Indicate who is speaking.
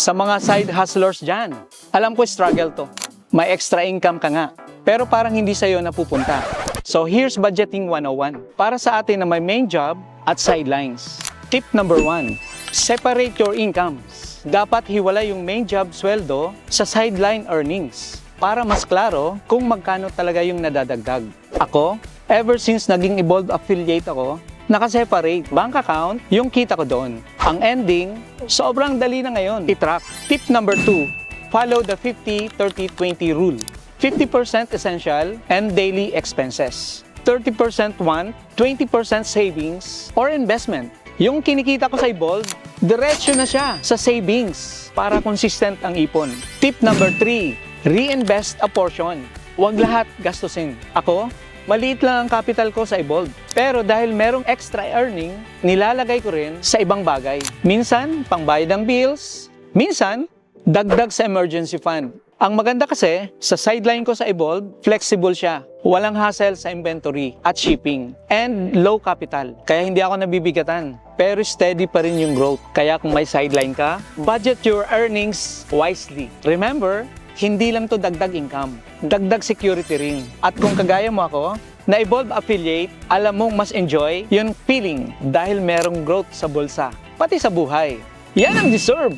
Speaker 1: Sa mga side hustlers dyan, alam ko struggle to. May extra income ka nga, pero parang hindi sa'yo napupunta. So here's Budgeting 101 para sa atin na may main job at sidelines. Tip number 1, separate your incomes. Dapat hiwalay yung main job sweldo sa sideline earnings para mas klaro kung magkano talaga yung nadadagdag. Ako, ever since naging Evolve affiliate ako, nakaseparate bank account yung kita ko doon. Ang ending, sobrang dali na ngayon i-track. Tip number 2, follow the 50-30-20 rule. 50% essential and daily expenses. 30% want, 20% savings or investment. Yung kinikita ko sa Evolve, diretso na siya sa savings para consistent ang ipon. Tip number 3, reinvest a portion. Huwag lahat gastusin. Ako, maliit lang ang capital ko sa Evolve. Pero dahil merong extra earning, nilalagay ko rin sa ibang bagay. Minsan, pangbayad ng bills. Minsan, dagdag sa emergency fund. Ang maganda kasi, sa sideline ko sa Evolve, flexible siya. Walang hassle sa inventory at shipping. And low capital. Kaya hindi ako nabibigatan. Pero steady pa rin yung growth. Kaya kung may sideline ka, budget your earnings wisely. Remember, hindi lang to dagdag income. Dagdag security rin. At kung kagaya mo ako, na Evolve affiliate, alam mong mas enjoy yung feeling dahil merong growth sa bulsa. Pati sa buhay. Yan ang deserve